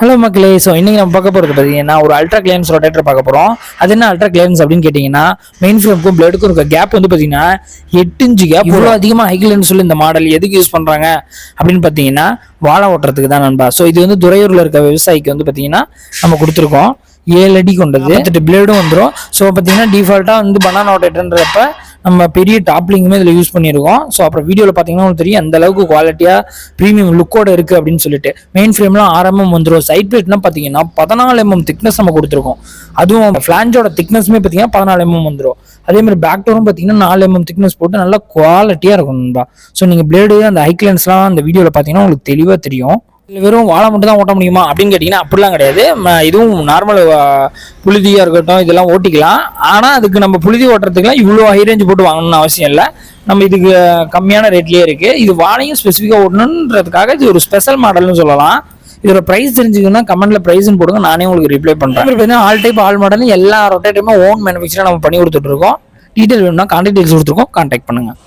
Hello மக்களே, so இன்னைக்கு நம்ம பார்க்க போகிறது பார்த்தீங்கன்னா ஒரு அல்ட்ரா கிளியரன்ஸ் ரொட்டேட்டர் பார்க்க போகிறோம். அது என்ன அல்ட்ரா கிளியரன்ஸ் அப்படின்னு கேட்டிங்கன்னா, மெயின் ஃப்ரேமுக்கும் பிளேடுக்கும் இருக்க கேப் வந்து பார்த்தீங்கன்னா 8 இன்ச்சு கேப். இவ்வளோ அதிகமாக ஹை கிளியரன்ஸ் சொல்லி இந்த மாடல் எதுக்கு யூஸ் பண்ணுறாங்க அப்படின்னு பார்த்தீங்கன்னா வாழை ஓட்டுறதுக்கு தான் நண்பா. ஸோ இது வந்து துறையூரில் இருக்க விவசாயிக்கு வந்து பார்த்தீங்கன்னா நம்ம கொடுத்துருக்கோம். 7 அடி கொண்டது, 8 பிளேடும் வந்துடும். ஸோ பார்த்தீங்கன்னா டிஃபால்ட்டாக வந்து பனானா ரொட்டேட்டர்ன்றப்ப நம்ம பெரிய டாப்லிங்குமே இதில் யூஸ் பண்ணியிருக்கோம். ஸோ அப்புறம் வீடியோவில் பார்த்தீங்கன்னா உங்களுக்கு தெரியும் அந்த அளவுக்கு குவாலிட்டியாக ப்ரீமியம் லுக்கோட இருக்குது அப்படின்னு சொல்லிட்டு. மெயின் ஃப்ரேம்லாம் 6 mm வந்துடும். சைட் பிளேட்லாம் பார்த்தீங்கன்னா 14 mm திக்னஸ் நம்ம கொடுத்துருக்கோம். அதுவும் ஃபிளாஞ்சோட திக்னஸ்மே பார்த்தீங்கன்னா 14 mm வந்துடும். அதே மாதிரி பேக் டோரும் பார்த்தீங்கன்னா 4 mm திக்னஸ் போட்டு நல்லா குவாலிட்டியாக இருக்கும் நண்பா. ஸோ நீங்கள் பிளேடு அந்த ஹை கிளியரன்ஸ்லாம் அந்த வீடியோவில் பார்த்தீங்கன்னா உங்களுக்கு தெளிவாக தெரியும். இதில் வெறும் வாழை மட்டும் தான் ஓட்ட முடியுமா அப்படின்னு கேட்டிங்கன்னா அப்படிலாம் கிடையாது. இதுவும் நார்மல் புழுதியாக இருக்கட்டும் இதெல்லாம் ஓட்டிக்கலாம். ஆனால் அதுக்கு நம்ம புழுதி ஓட்டுறதுக்குலாம் இவ்வளோ ஹை ரேஞ்ச் போட்டு வாங்கணும்னு அவசியம் இல்லை. நம்ம இதுக்கு கம்மியான ரேட்லேயே இருக்குது. இது வாழையும் ஸ்பெசிஃபிக்காக ஓடணுன்றதுக்காக இது ஒரு ஸ்பெஷல் மாடல்னு சொல்லலாம். இதோட ப்ரைஸ் தெரிஞ்சுக்கணும்னா கமெண்ட்ல ப்ரைஸ்ன்னு போடுங்க, நானே உங்களுக்கு ரிப்ளை பண்ணுறேன். ஆல் டைப் ஆல் மாடல் எல்லா ரொட்டேட்டருமே ஓன் மேனுஃபேக்சராக நம்ம பண்ணி கொடுத்துட்டு இருக்கோம். டீட்டெயில் வேணும்னா கான்டாக்ட் டீல்ஸ் கொடுத்துருக்கோம், கான்டாக்ட் பண்ணுங்கள்.